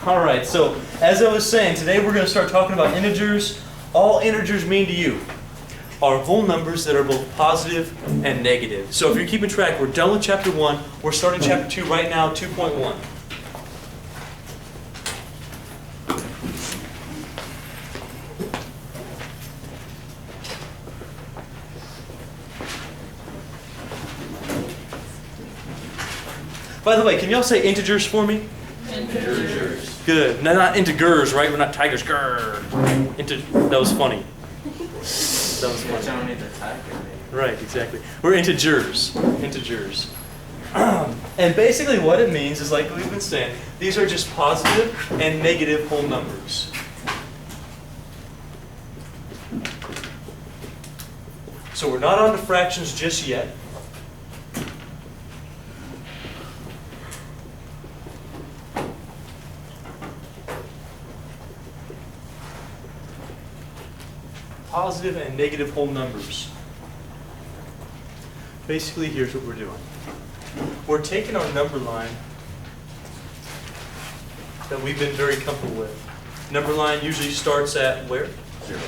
All right, so as I was saying, today we're going to start talking about integers. All integers mean to you are whole numbers that are both positive and negative. So if you're keeping track, we're done with chapter 1. We're starting chapter 2 right now, 2.1. By the way, can y'all say integers for me? Integers. Good. No, not integers, right? We're not tigers. Grrr. That was funny. That was funny. Don't need the tiger. Right, exactly. We're integers. Integers. And basically what it means is, like we've been saying, these are just positive and negative whole numbers. So we're not on to fractions just yet. Positive and negative whole numbers. Basically, here's what we're doing. We're taking our number line that we've been very comfortable with. Number line usually starts at where? 0.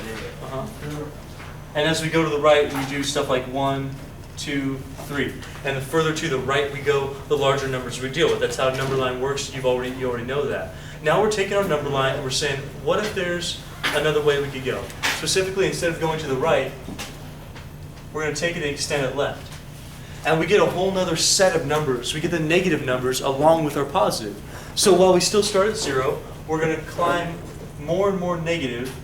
And as we go to the right, we do stuff like 1, 2, 3. And the further to the right we go, the larger numbers we deal with. That's how a number line works. You already know that. Now we're taking our number line and we're saying, what if there's another way we could go? Specifically, instead of going to the right, we're going to take it and extend it left. And we get a whole nother set of numbers. We get the negative numbers along with our positive. So while we still start at 0, we're going to climb more and more negative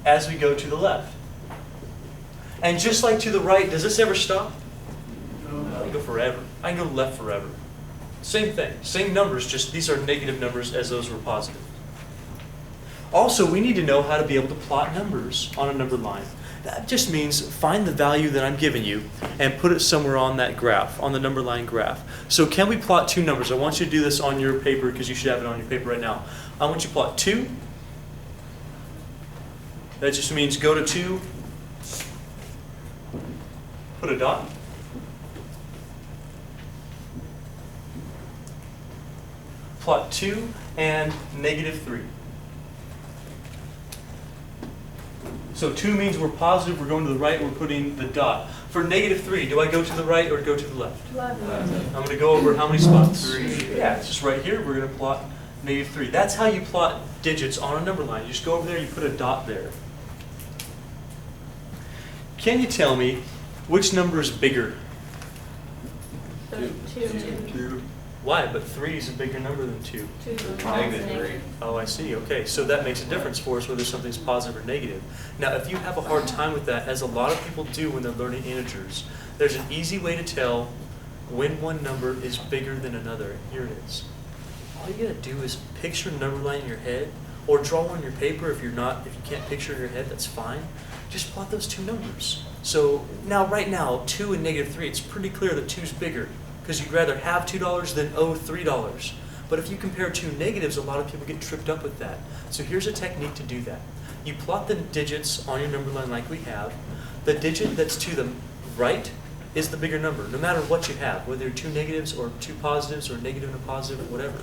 as we go to the left. And just like to the right, does this ever stop? No. I can go forever. I can go left forever. Same thing. Same numbers, just these are negative numbers as those were positive. Also, we need to know how to be able to plot numbers on a number line. That just means find the value that I'm giving you and put it somewhere on that graph, on the number line graph. So can we plot two numbers? I want you to do this on your paper because you should have it on your paper right now. I want you to plot 2. That just means go to 2, put a dot. Plot 2 and -3. So 2 means we're positive, we're going to the right, we're putting the dot. For -3, do I go to the right or go to the left? Left. I'm going to go over how many spots? 3. Yeah, it's just right here, we're going to plot -3. That's how you plot digits on a number line. You just go over there, you put a dot there. Can you tell me which number is bigger? 2. Why? But 3 is a bigger number than 2. -3. Oh, I see. Okay, so that makes a difference for us whether something's positive or negative. Now, if you have a hard time with that, as a lot of people do when they're learning integers, there's an easy way to tell when one number is bigger than another. Here it is. All you gotta do is picture a number line in your head, or draw on your paper if you can't picture it in your head, that's fine. Just plot those two numbers. So now, right now, 2 and -3, it's pretty clear that 2 is bigger, because you'd rather have $2 than owe $3. But if you compare two negatives, a lot of people get tripped up with that. So here's a technique to do that. You plot the digits on your number line like we have. The digit that's to the right is the bigger number, no matter what you have, whether you're 2 negatives or 2 positives or negative and a positive or whatever.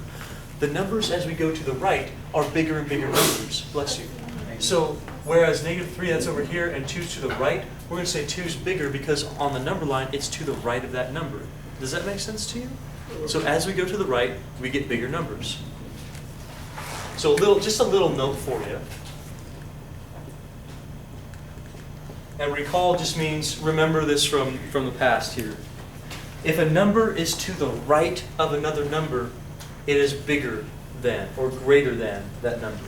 The numbers as we go to the right are bigger and bigger numbers. Bless you. So whereas -3, that's over here, and 2's to the right, we're going to say 2's bigger because on the number line, it's to the right of that number. Does that make sense to you? So as we go to the right, we get bigger numbers. So just a little note for you. And recall just means remember this from the past here. If a number is to the right of another number, it is bigger than or greater than that number.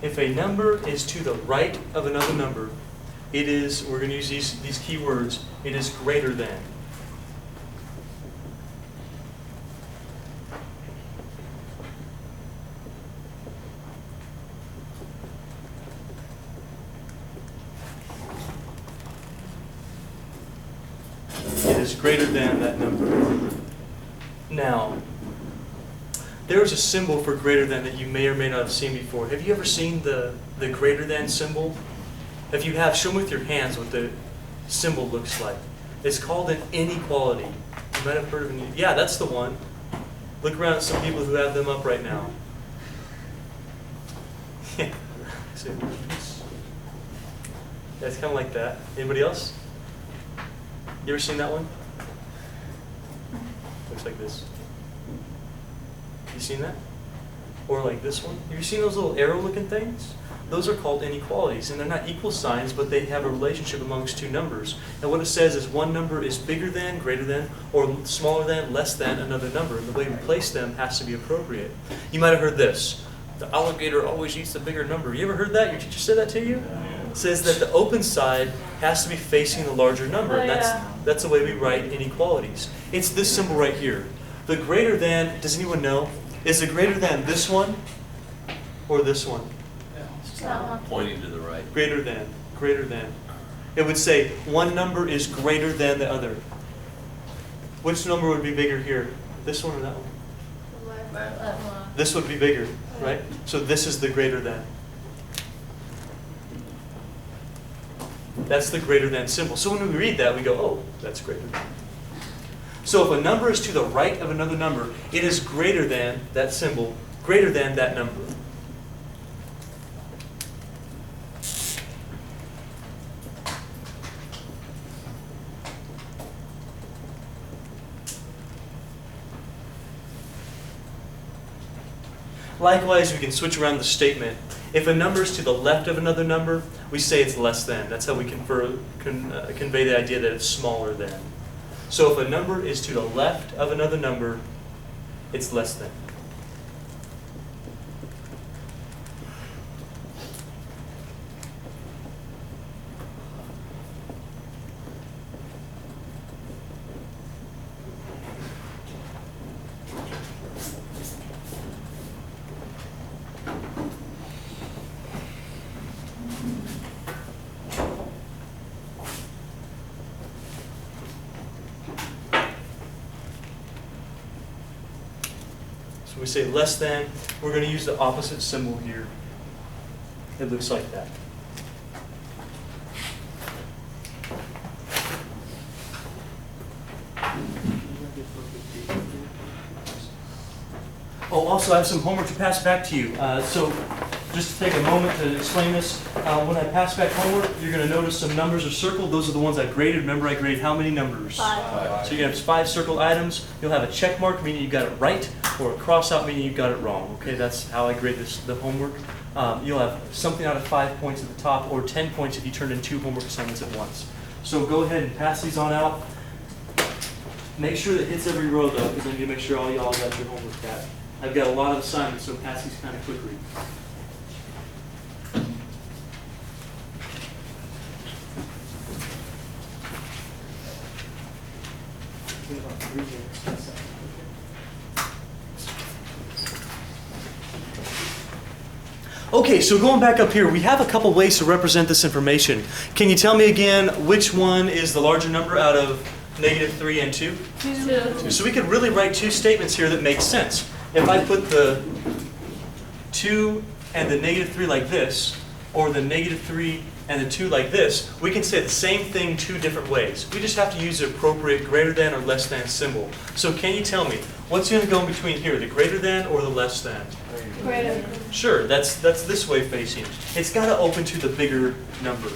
If a number is to the right of another number, it is, we're going to use these key words, it is greater than. It is greater than that number. Now, there's a symbol for greater than that you may or may not have seen before. Have you ever seen the greater than symbol? If you have, show me with your hands what the symbol looks like. It's called an inequality. You might have heard of it. Yeah, that's the one. Look around at some people who have them up right now. Yeah. Yeah, it's kind of like that. Anybody else? You ever seen that one? Looks like this. You seen that? Or like this one? Have you seen those little arrow-looking things? Those are called inequalities, and they're not equal signs, but they have a relationship amongst two numbers. And what it says is one number is bigger than, greater than, or smaller than, less than another number. And the way we place them has to be appropriate. You might have heard this. The alligator always eats the bigger number. You ever heard that? Your teacher said that to you? It says that the open side has to be facing the larger number. And that's the way we write inequalities. It's this symbol right here. The greater than, does anyone know? Is the greater than this one or this one? Pointing to the right. Greater than, greater than. It would say one number is greater than the other. Which number would be bigger here? This one or that one? This would be bigger, right? So this is the greater than. That's the greater than symbol. So when we read that, we go, oh, that's greater than. So if a number is to the right of another number, it is greater than that symbol, greater than that number. Likewise, we can switch around the statement. If a number is to the left of another number, we say it's less than. That's how we convey the idea that it's smaller than. So if a number is to the left of another number, it's less than. So we say less than, we're going to use the opposite symbol here. It looks like that. Oh, also I have some homework to pass back to you. So just to take a moment to explain this, when I pass back homework, you're going to notice some numbers are circled. Those are the ones I graded. Remember, I graded how many numbers? 5. So you're going to have 5 circled items. You'll have a check mark, meaning you got it right, or a cross out, meaning you got it wrong. Okay, that's how I grade the homework. You'll have something out of 5 points at the top, or 10 points if you turn in 2 homework assignments at once. So go ahead and pass these on out. Make sure that it hits every row, though, because I need to make sure all y'all got your homework back. I've got a lot of assignments, so pass these kind of quickly. Okay, so going back up here, we have a couple ways to represent this information. Can you tell me again which one is the larger number out of -3 and 2? 2. So we could really write 2 statements here that make sense. If I put the 2 and the -3 like this, or the -3 and the 2 like this, we can say the same thing 2 different ways. We just have to use the appropriate greater than or less than symbol. So can you tell me, what's going to go in between here, the greater than or the less than? Greater. Sure, that's this way facing. It's got to open to the bigger number.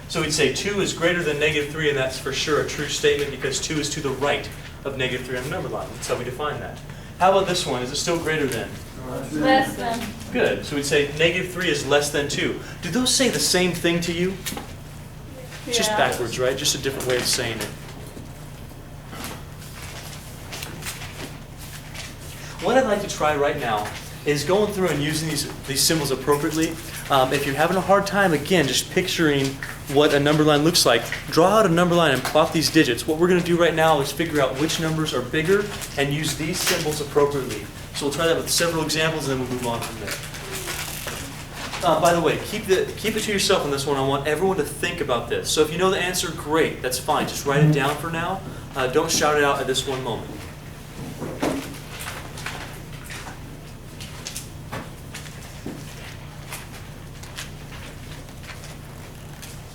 So we'd say 2 is greater than -3, and that's for sure a true statement because 2 is to the right of -3 on the number line. That's how we define that. How about this one? Is it still greater than? Less than. Good. So we'd say -3 is less than 2. Do those say the same thing to you? It's just backwards, right? Just a different way of saying it. What I'd like to try right now is going through and using these symbols appropriately. If you're having a hard time, again, just picturing what a number line looks like, draw out a number line and plot these digits. What we're going to do right now is figure out which numbers are bigger and use these symbols appropriately. So we'll try that with several examples and then we'll move on from there. By the way, keep it to yourself on this one. I want everyone to think about this. So if you know the answer, great. That's fine. Just write it down for now. Don't shout it out at this one moment.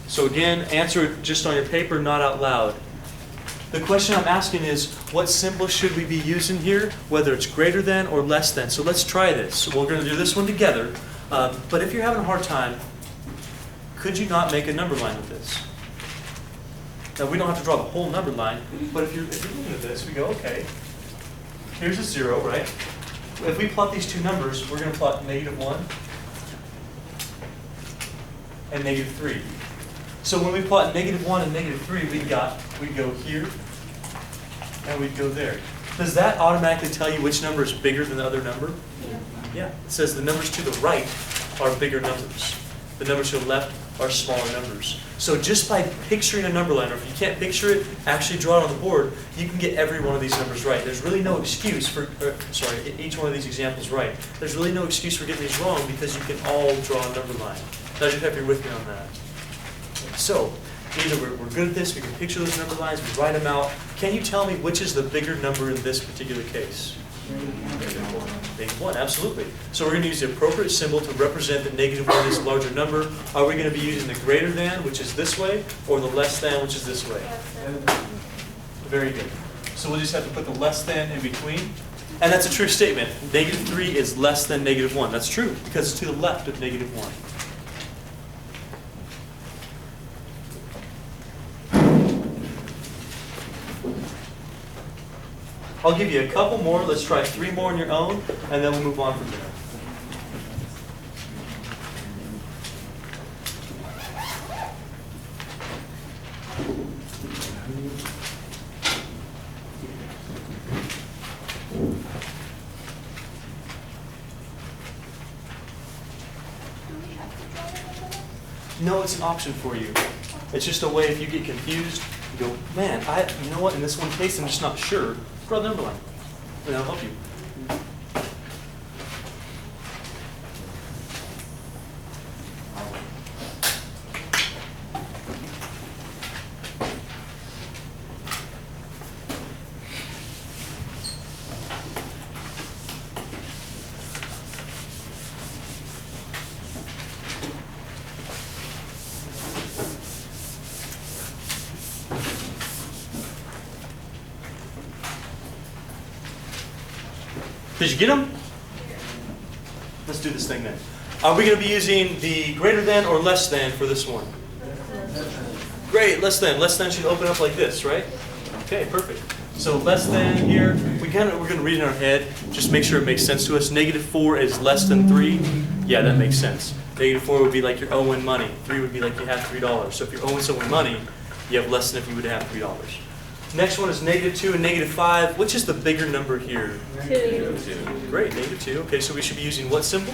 So again, answer it just on your paper, not out loud. The question I'm asking is, what symbol should we be using here, whether it's greater than or less than? So let's try this. So we're going to do this one together. But if you're having a hard time, could you not make a number line with this? Now, we don't have to draw the whole number line, but if you're looking at this, we go, okay, here's a 0, right? If we plot these two numbers, we're going to plot -1 and -3. So when we plot -1 and -3, we'd go here, and we'd go there. Does that automatically tell you which number is bigger than the other number? Yeah. It says the numbers to the right are bigger numbers. The numbers to the left are smaller numbers. So just by picturing a number line, or if you can't picture it, actually draw it on the board, you can get every one of these numbers right. There's really no excuse for, get each one of these examples right. There's really no excuse for getting these wrong because you can all draw a number line. Now, if you're with me on that. So, either we're good at this, we can picture those number lines, we write them out. Can you tell me which is the bigger number in this particular case? -1, absolutely. So we're going to use the appropriate symbol to represent that -1 is a larger number. Are we going to be using the greater than, which is this way, or the less than, which is this way? Very good. So we'll just have to put the less than in between. And that's a true statement. -3 is less than -1. That's true, because it's to the left of -1. I'll give you a couple more. Let's try 3 more on your own, and then we'll move on from there. No, it's an option for you. It's just a way if you get confused, you go, man, you know what, in this one case, I'm just not sure. Draw the number line, and that'll help you. Did you get them? Let's do this thing then. Are we going to be using the greater than or less than for this one? Great, less than. Less than should open up like this, right? Okay, perfect. So less than here, we're going to read in our head, just make sure it makes sense to us. -4 is less than 3. Yeah, that makes sense. -4 would be like you're owing money. 3 would be like you have $3. So if you're owing someone money, you have less than if you would have $3. Next one is -2 and -5. Which is the bigger number here? 2. Great, -2. Okay, so we should be using what symbol?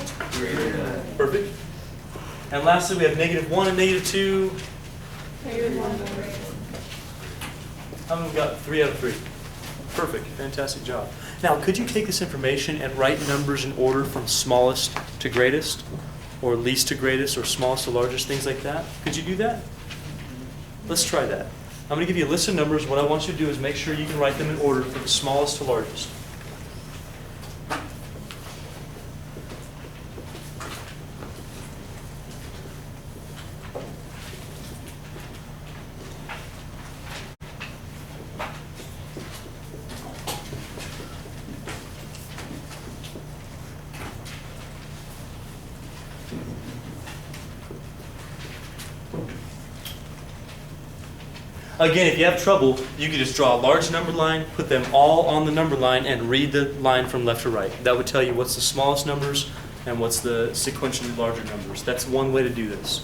Perfect. And lastly, we have -1 and -2. How many we got? 3 out of 3. Perfect, fantastic job. Now, could you take this information and write numbers in order from smallest to greatest? Or least to greatest, or smallest to largest, things like that? Could you do that? Let's try that. I'm going to give you a list of numbers. What I want you to do is make sure you can write them in order from the smallest to largest. Again, if you have trouble, you can just draw a large number line, put them all on the number line, and read the line from left to right. That would tell you what's the smallest numbers and what's the sequentially larger numbers. That's one way to do this.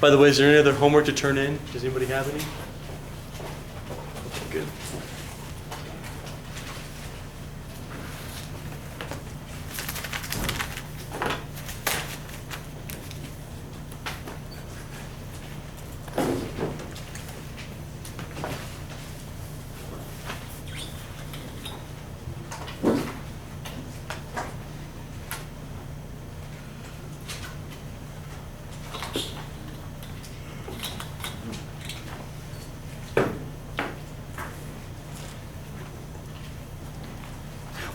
By the way, is there any other homework to turn in? Does anybody have any? Good.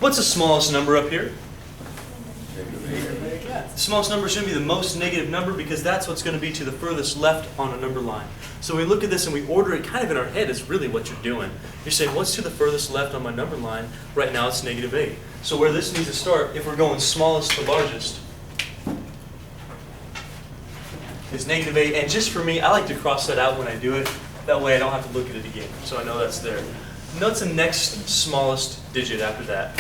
What's the smallest number up here? Negative 8. The smallest number is going to be the most negative number because that's what's going to be to the furthest left on a number line. So we look at this and we order it kind of in our head is really what you're doing. You're saying, what's to the furthest left on my number line? Right now it's negative 8. So where this needs to start, if we're going smallest to largest, is negative 8. And just for me, I like to cross that out when I do it. That way I don't have to look at it again. So I know that's there. Notice the next smallest digit after that.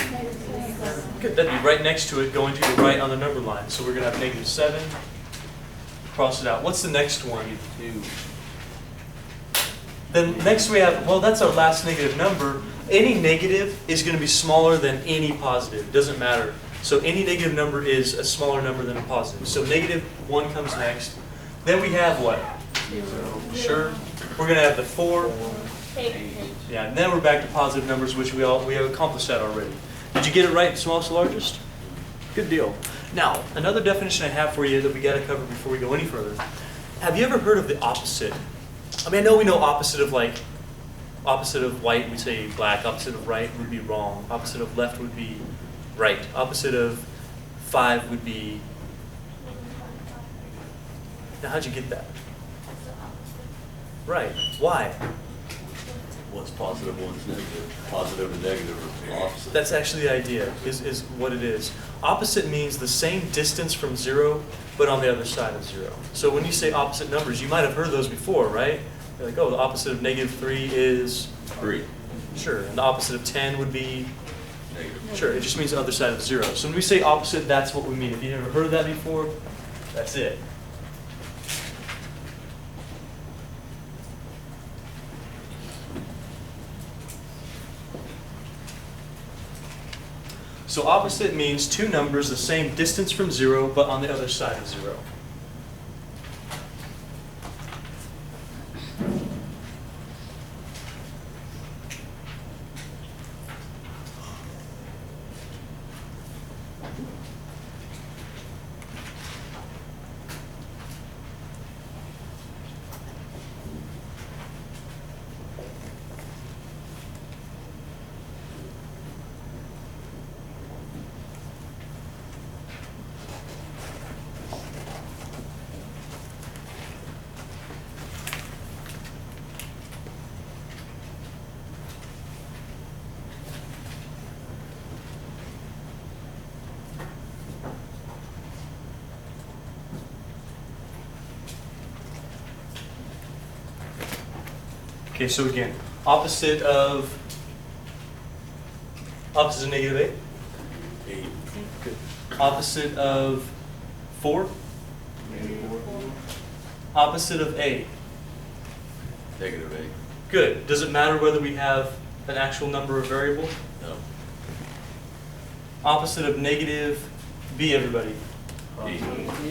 Good, that'd be right next to it, going to the right on the number line. So we're going to have negative 7. Cross it out. What's the next one? 2. Then next we have, well, that's our last negative number. Any negative is going to be smaller than any positive. It doesn't matter. So any negative number is a smaller number than a positive. So negative 1 comes next. Then we have what? 0. Sure. We're going to have the 4. 8. Yeah, and then we're back to positive numbers, which we have accomplished that already. Did you get it right, smallest to largest? Good deal. Now, another definition I have for you that we got to cover before we go any further. Have you ever heard of the opposite? I mean, I know we know opposite of white, we say black. Opposite of right would be wrong. Opposite of left would be right. Opposite of 5 would be. Now, how'd you get that? Right. Why? One's positive, one's negative. Positive and negative are opposite. That's actually the idea, is what it is. Opposite means the same distance from 0, but on the other side of 0. So when you say opposite numbers, you might have heard those before, right? You're like, oh, the opposite of negative 3 is? 3. Sure. And the opposite of 10 would be? Negative. Sure. It just means the other side of 0. So when we say opposite, that's what we mean. If you've never heard of that before, that's it. So opposite means two numbers the same distance from 0, but on the other side of 0. Okay, so again, opposite of negative 8? 8. Good. Opposite of 4? Opposite of A? Negative 8. Good. Does it matter whether we have an actual number or variable? No. Opposite of negative B, everybody? E.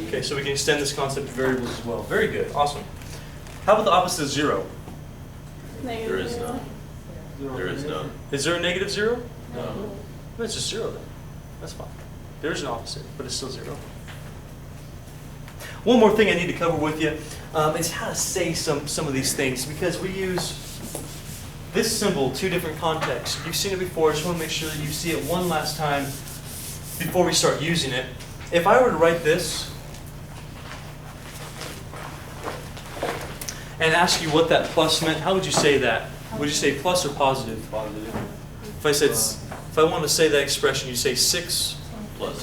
Okay, so we can extend this concept to variables as well. Very good. Awesome. How about the opposite of 0? There is none. There is none. Is there a negative 0? No. Well, it's just 0 then. That's fine. There's an opposite, but it's still 0. One more thing I need to cover with you is how to say some of these things, because we use this symbol two different contexts. You've seen it before. I just want to make sure that you see it one last time before we start using it. If I were to write this and ask you what that plus meant, how would you say that? Would you say plus or positive? Positive. If I wanted to say that expression, you say 6 Plus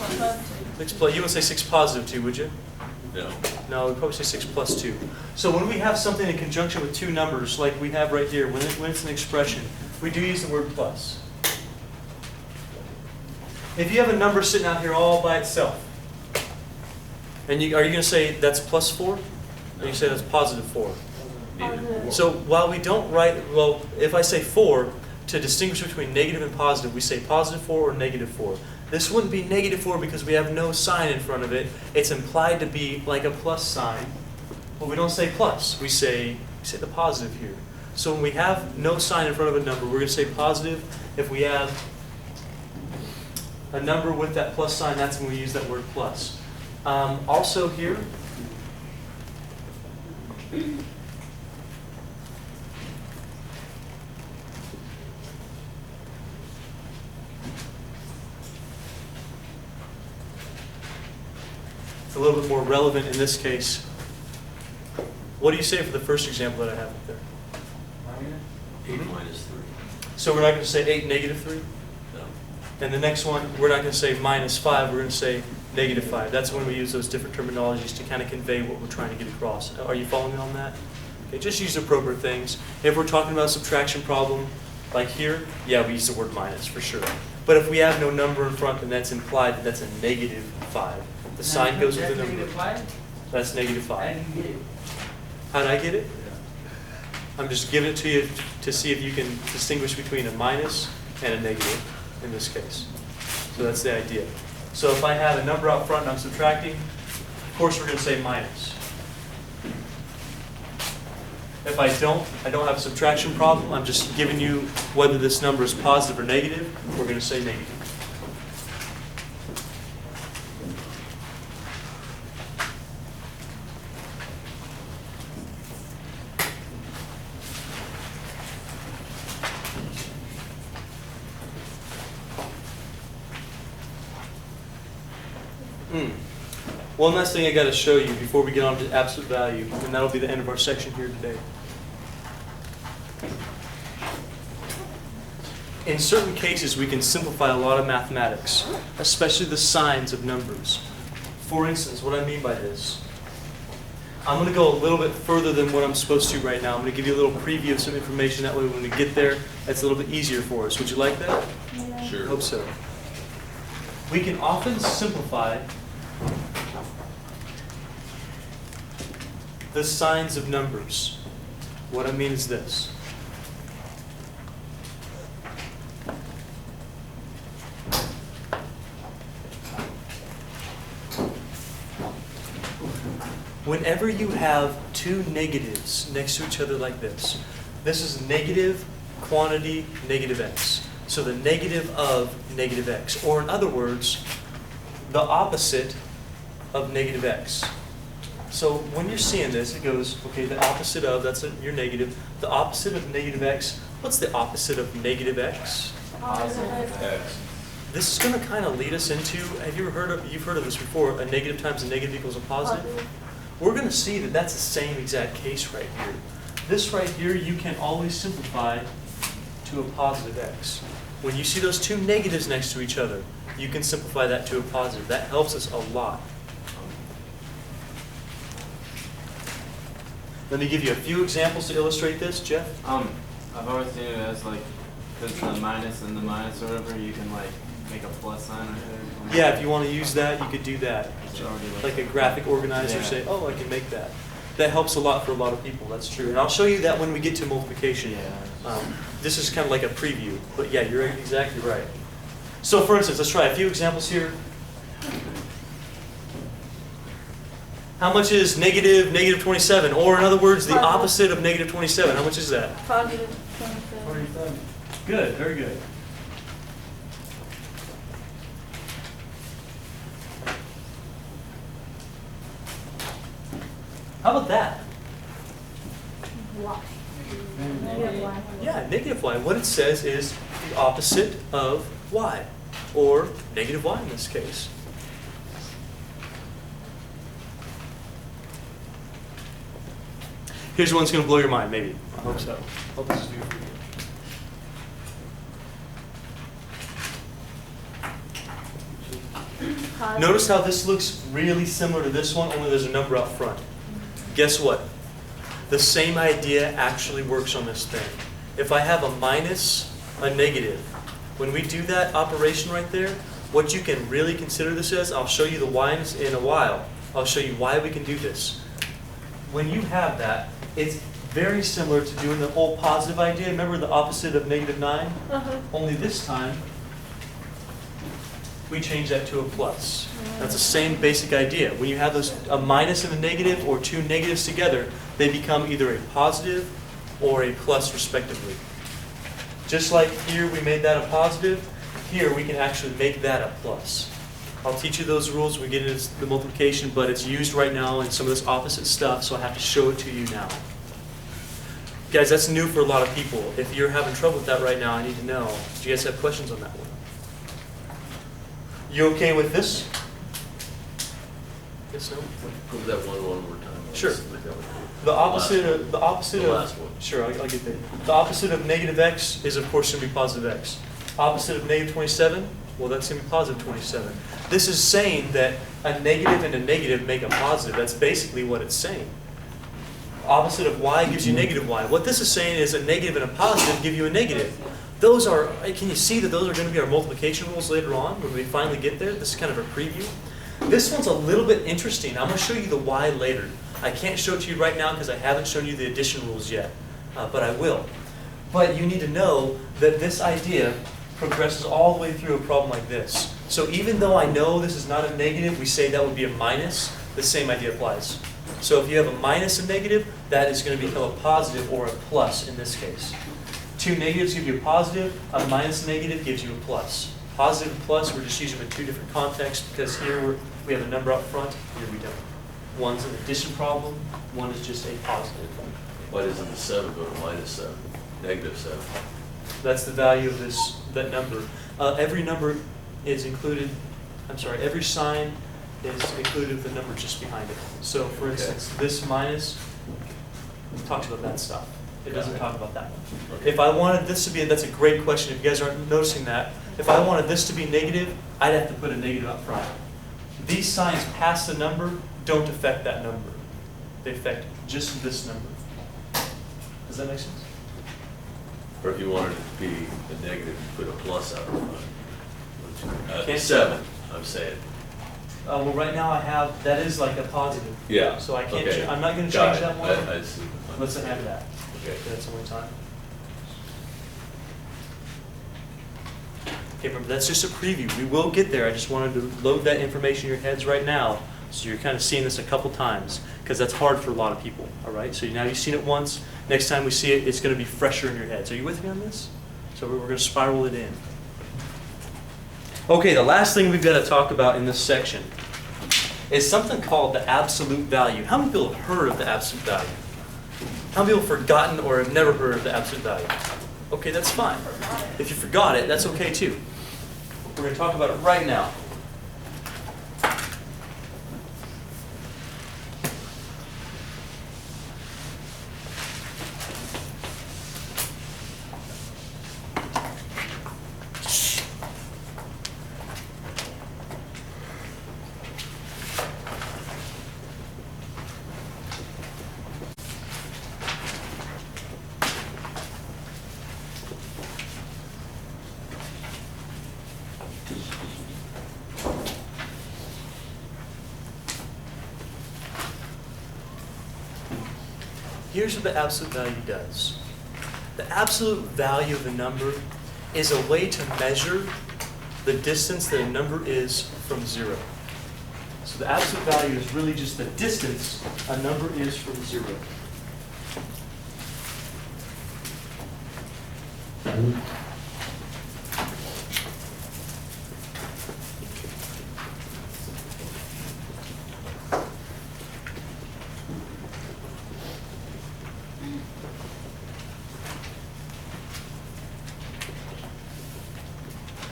6 plus. You wouldn't say 6 positive 2, would you? 2. No. No, we'd probably say 6 plus 2. So when we have something in conjunction with two numbers, like we have right here, when it's an expression, we do use the word plus. If you have a number sitting out here all by itself, and are you going to say that's plus 4? Or you say that's positive 4? Neither. So while we don't write, well, if I say 4, to distinguish between negative and positive, we say positive 4 or negative 4. This wouldn't be negative 4 because we have no sign in front of it. It's implied to be like a plus sign, but we don't say plus. We say the positive here. So when we have no sign in front of a number, we're going to say positive. If we have a number with that plus sign, that's when we use that word plus. Also here, a little bit more relevant in this case. What do you say for the first example that I have up there? 8 minus 3. So we're not going to say 8 negative 3? No. And the next one, we're not going to say minus 5, we're going to say negative 5. That's when we use those different terminologies to kind of convey what we're trying to get across. Are you following me on that? Okay, just use appropriate things. If we're talking about a subtraction problem, like here, yeah, we use the word minus for sure. But if we have no number in front, then that's implied that that's a negative 5. The sign goes with the number. That's negative 5. How did I get it? I'm just giving it to you to see if you can distinguish between a minus and a negative in this case. So that's the idea. So if I have a number out front and I'm subtracting, of course we're going to say minus. If I don't have a subtraction problem. I'm just giving you whether this number is positive or negative. We're going to say negative. One last thing I got to show you before we get on to absolute value, and that'll be the end of our section here today. In certain cases, we can simplify a lot of mathematics, especially the signs of numbers. For instance, what I mean by this, I'm going to go a little bit further than what I'm supposed to right now. I'm going to give you a little preview of some information. That way when we get there, it's a little bit easier for us. Would you like that? Yeah. Sure. I hope so. We can often simplify the signs of numbers. What I mean is this. Whenever you have two negatives next to each other like this is negative quantity negative x. So the negative of negative x. Or in other words, the opposite of negative x. So when you're seeing this, it goes, okay, the opposite of, that's your negative. The opposite of negative x, what's the opposite of negative x? Positive. X. This is going to kind of lead us into, you've heard of this before, a negative times a negative equals a positive? We're going to see that that's the same exact case right here. This right here, you can always simplify to a positive x. When you see those two negatives next to each other, you can simplify that to a positive. That helps us a lot. Let me give you a few examples to illustrate this, Jeff. I've always seen it as like, because the minus and the minus or whatever, you can like make a plus sign right there. Yeah, if you want to use that, you could do that. It's already Like a graphic organizer, Yeah. say, oh, I can make that. That helps a lot for a lot of people, that's true. And I'll show you that when we get to multiplication. Yeah. This is kind of like a preview, but yeah, you're exactly right. So for instance, let's try a few examples here. How much is negative 27? Or in other words, the Positive. opposite of negative 27. How much is that? Positive 27. Good, very good. How about that? Y. Negative y. Yeah, negative y. What it says is the opposite of y, or negative y in this case. Here's one that's going to blow your mind, maybe. I hope so. Hope this is new for you. Positive. Notice how this looks really similar to this one, only there's a number out front. Guess what? The same idea actually works on this thing. If I have a minus, a negative, when we do that operation right there, what you can really consider this as, I'll show you the why in a while. I'll show you why we can do this. When you have that, it's very similar to doing the whole positive idea. Remember the opposite of negative 9? Only this time, we change that to a plus. That's the same basic idea. When you have a minus and a negative, or two negatives together, they become either a positive or a plus respectively. Just like here we made that a positive, here we can actually make that a plus. I'll teach you those rules when we get into the multiplication, but it's used right now in some of this opposite stuff, so I have to show it to you now. Guys, that's new for a lot of people. If you're having trouble with that right now, I need to know. Do you guys have questions on that one? You okay with this? Yes, no? Go with that one more time. Sure. Like that one. The opposite of, The last one. Sure, I'll get there. The opposite of negative x is of course going to be positive x. Opposite of negative 27, well that's going to be positive 27. This is saying that a negative and a negative make a positive. That's basically what it's saying. Opposite of y gives you negative y. What this is saying is a negative and a positive give you a negative. Those are, can you see that those are going to be our multiplication rules later on when we finally get there? This is kind of a preview. This one's a little bit interesting. I'm going to show you the y later. I can't show it to you right now because I haven't shown you the addition rules yet, but I will. But you need to know that this idea progresses all the way through a problem like this. So even though I know this is not a negative, we say that would be a minus, the same idea applies. So if you have a minus and negative, that is going to become a positive or a plus in this case. Two negatives give you a positive, a minus negative gives you a plus. Positive and plus, we're just using them in two different contexts because here we have a number up front, here we don't. One's an addition problem, one is just a positive. Why doesn't the 7 go to minus 7? Negative 7. That's the value of that number. Every number is included, every sign is included with the number just behind it. So for instance, this minus talks about that stuff. It doesn't talk about that one. Okay. If I wanted this to be, that's a great question, if you guys aren't noticing that. If I wanted this to be negative, I'd have to put a negative up front. These signs past the number don't affect that number. They affect just this number. Does that make sense? Or if you wanted it to be a negative, you put a plus out in front. Can't 7, I'm saying. Well, right now I have, that is like a positive. Yeah. So I can't, Okay. I'm not going to Got change it. that one. I see. Let's have that. Okay. That's only time. Okay, remember, that's just a preview. We will get there. I just wanted to load that information in your heads right now, so you're kind of seeing this a couple times, because that's hard for a lot of people, all right? So now you've seen it once. Next time we see it, it's going to be fresher in your heads. Are you with me on this? So we're going to spiral it in. Okay, the last thing we've got to talk about in this section is something called the absolute value. How many people have heard of the absolute value? How many people have forgotten or have never heard of the absolute value? Okay, that's fine. If you forgot it, that's okay too. We're going to talk about it right now. Here's what the absolute value does. The absolute value of a number is a way to measure the distance that a number is from 0. So the absolute value is really just the distance a number is from 0.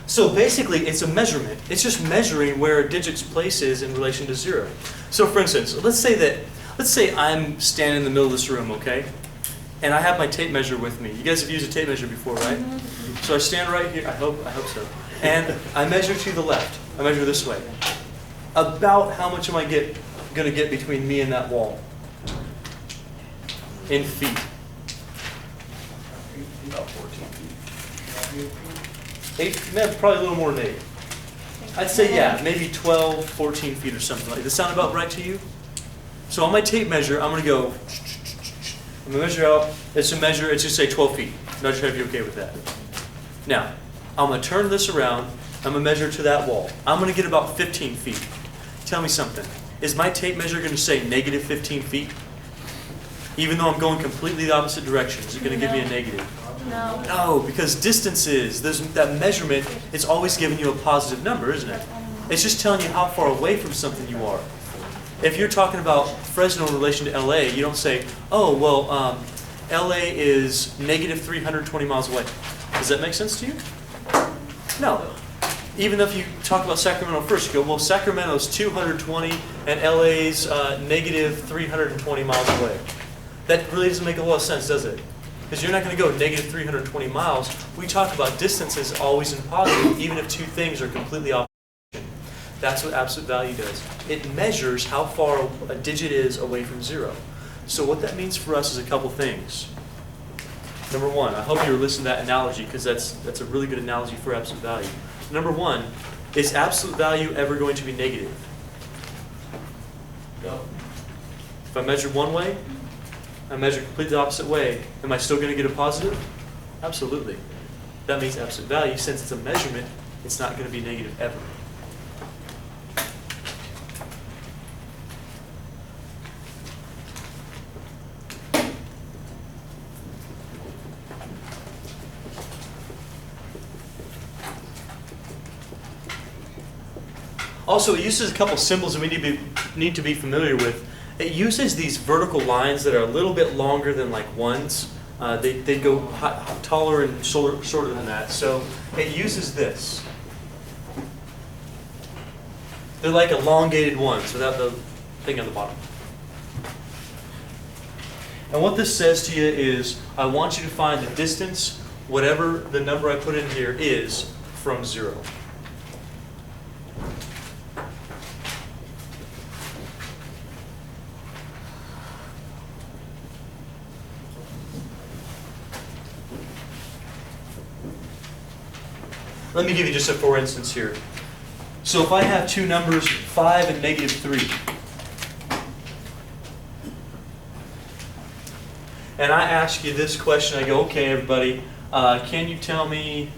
So basically, it's a measurement. It's just measuring where a digit's place is in relation to 0. So for instance, let's say I'm standing in the middle of this room, okay? And I have my tape measure with me. You guys have used a tape measure before, right? So I stand right here. I hope so. And I measure to the left. I measure this way. About how much am I going to get between me and that wall? In feet. About 14 feet. 8, probably a little more than 8. I'd say, yeah, maybe 12, 14 feet or something like that. Does that sound about right to you? So on my tape measure, I'm going to go, I'm going to measure out, it's just say 12 feet. Not sure if you're okay with that. Now, I'm going to turn this around, I'm going to measure to that wall. I'm going to get about 15 feet. Tell me something. Is my tape measure going to say negative 15 feet? Even though I'm going completely the opposite direction, is it going to give me a negative? No. No, because distances, that measurement, it's always giving you a positive number, isn't it? It's just telling you how far away from something you are. If you're talking about Fresno in relation to LA, you don't say, oh, well, LA is negative 320 miles away. Does that make sense to you? No. even if you talk about Sacramento first, you go, well, Sacramento's 220 and LA's negative 320 miles away. That really doesn't make a lot of sense, does it? Because you're not going to go negative 320 miles. We talk about distances always in positive, even if two things are completely opposite. That's what absolute value does. It measures how far a digit is away from 0. So what that means for us is a couple things. Number one, I hope you were listening to that analogy, because that's a really good analogy for absolute value. Number one, is absolute value ever going to be negative? No. If I measure one way, I measure completely the opposite way, am I still going to get a positive? Absolutely. That means absolute value, since it's a measurement, it's not going to be negative ever. Also, it uses a couple symbols that we need to be familiar with. It uses these vertical lines that are a little bit longer than like ones. They go taller and shorter than that. So it uses this. They're like elongated ones without the thing on the bottom. And what this says to you is, I want you to find the distance, whatever the number I put in here is, from 0. Let me give you just a for instance here. So if I have two numbers, 5 and negative 3, and I ask you this question, I go, okay, everybody, can you tell me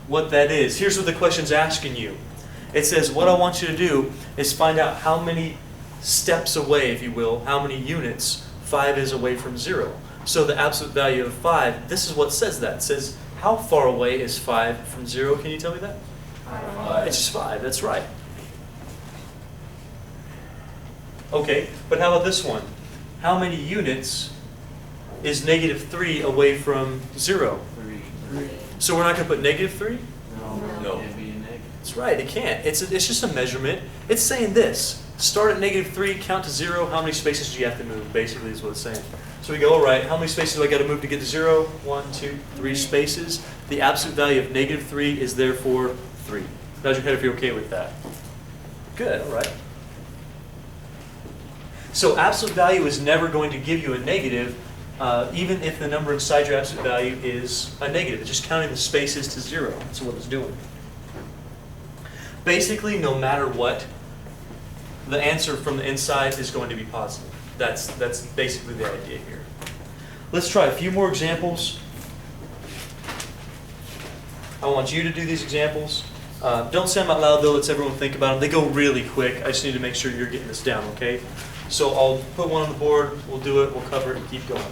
what that is? Here's what the question's asking you. It says, what I want you to do is find out how many steps away, if you will, how many units 5 is away from 0. So the absolute value of 5, this is what says that. It says, how far away is 5 from 0? Can you tell me that? 5. It's just 5, that's right. Okay, but how about this one? How many units is negative 3 away from 0? 3. So we're not going to put negative 3? No. It'd be a negative. That's right, it can't. It's just a measurement. It's saying this. Start at negative 3, count to 0. How many spaces do you have to move, basically, is what it's saying. So we go, all right, how many spaces do I got to move to get to 0? 1, 2, 3 spaces. The absolute value of negative 3 is therefore 3. Nod your head if you're okay with that. Good, all right. So absolute value is never going to give you a negative, even if the number inside your absolute value is a negative. It's just counting the spaces to 0. That's what it's doing. Basically, no matter what, the answer from the inside is going to be positive. That's basically the idea here. Let's try a few more examples. I want you to do these examples. Don't say them out loud, though. Let's everyone think about them. They go really quick. I just need to make sure you're getting this down, okay? So I'll put one on the board. We'll do it. We'll cover it and keep going.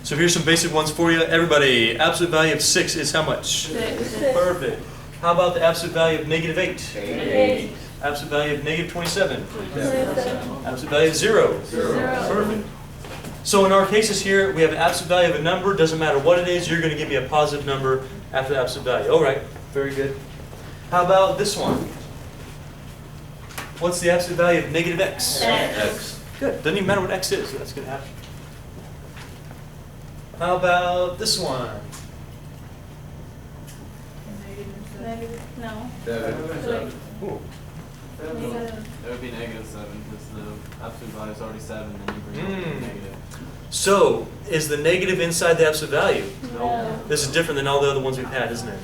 So here's some basic ones for you. Everybody, absolute value of 6 is how much? 6. Perfect. How about the absolute value of negative 8? 8. Absolute value of negative 27? 27. Absolute value of 0? 0. Perfect. So in our cases here, we have an absolute value of a number. Doesn't matter what it is, you're going to give me a positive number after the absolute value. All right, very good. How about this one? What's the absolute value of negative x? X. Good. Doesn't even matter what x is. That's going to happen. How about this one? Negative. No. 7. Ooh. Negative. That would be negative 7 because the absolute value is already 7, then you bring it to negative. So, is the negative inside the absolute value? No. This is different than all the other ones we've had, isn't it?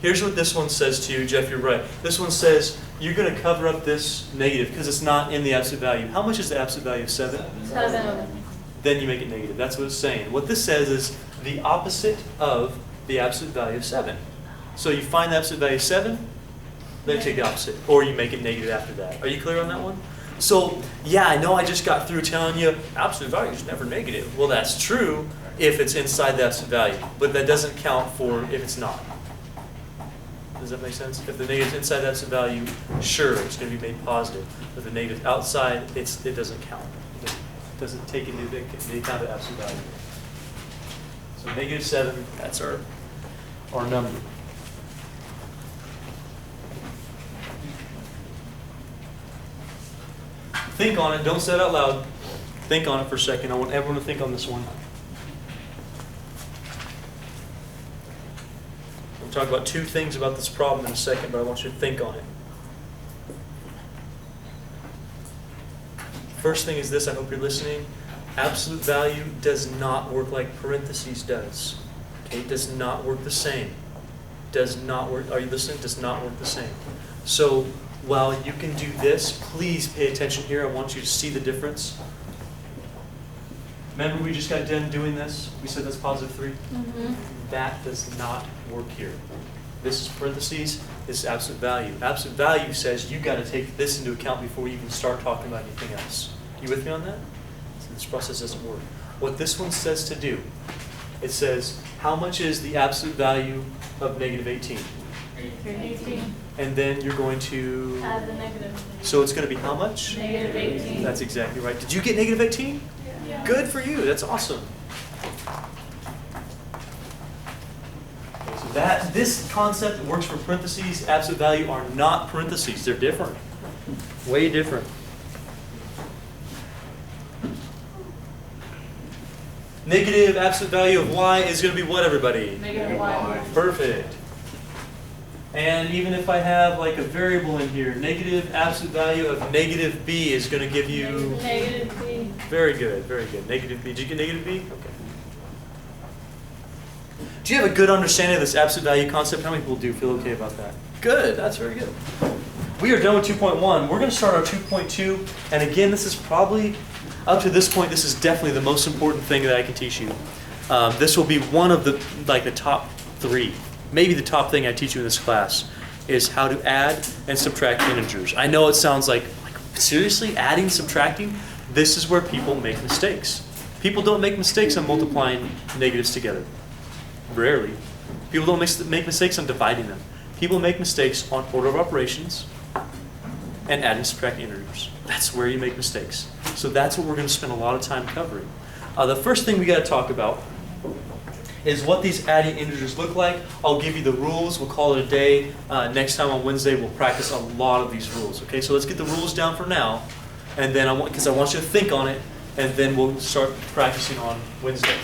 Here's what this one says to you, Jeff, you're right. This one says you're going to cover up this negative because it's not in the absolute value. How much is the absolute value of 7? 7. Then you make it negative. That's what it's saying. What this says is the opposite of the absolute value of 7. So you find the absolute value of 7, then you take the opposite. Or you make it negative after that. Are you clear on that one? So, yeah, I know I just got through telling you absolute value is never negative. Well, that's true if it's inside the absolute value. But that doesn't count for if it's not. Does that make sense? If the negative's inside the absolute value, sure, it's going to be made positive. If the negative's outside, it doesn't count. It doesn't take into account the absolute value. So -7, that's our number. Think on it. Don't say it out loud. Think on it for a second. I want everyone to think on this one. We'll talk about 2 things about this problem in a second, but I want you to think on it. First thing is this. I hope you're listening. Absolute value does not work like parentheses does. Okay, it does not work the same. Does not work. Are you listening? Does not work the same. So while you can do this, please pay attention here. I want you to see the difference. Remember we just got done doing this? We said that's +3. That does not work here. This is parentheses. This is absolute value. Absolute value says you got to take this into account before you even start talking about anything else. You with me on that? So this process doesn't work. What this one says to do, it says how much is the absolute value of -18? 18. And then you're going to, Add the negative. so it's going to be how much? -18. That's exactly right. Did you get -18? Yeah. Good for you. That's awesome. So this concept works for parentheses. Absolute value are not parentheses. They're different. Way different. Negative absolute value of y is going to be what, everybody? -1. Perfect. And even if I have like a variable in here, negative absolute value of -b is going to give you... -b. Very good, very good. -b. Did you get -b? Okay. Do you have a good understanding of this absolute value concept? How many people do feel okay about that? Good, that's very good. We are done with 2.1. We're going to start our 2.2. And again, this is probably, up to this point, this is definitely the most important thing that I can teach you. This will be one of the top 3. Maybe the top thing I teach you in this class is how to add and subtract integers. I know it sounds like seriously, adding, subtracting? This is where people make mistakes. People don't make mistakes on multiplying negatives together. Rarely. People don't make mistakes on dividing them. People make mistakes on order of operations and add and subtract integers. That's where you make mistakes. So that's what we're going to spend a lot of time covering. The first thing we got to talk about is what these adding integers look like. I'll give you the rules. We'll call it a day. Next time on Wednesday, we'll practice a lot of these rules. Okay, so let's get the rules down for now, and then because I want you to think on it, and then we'll start practicing on Wednesday.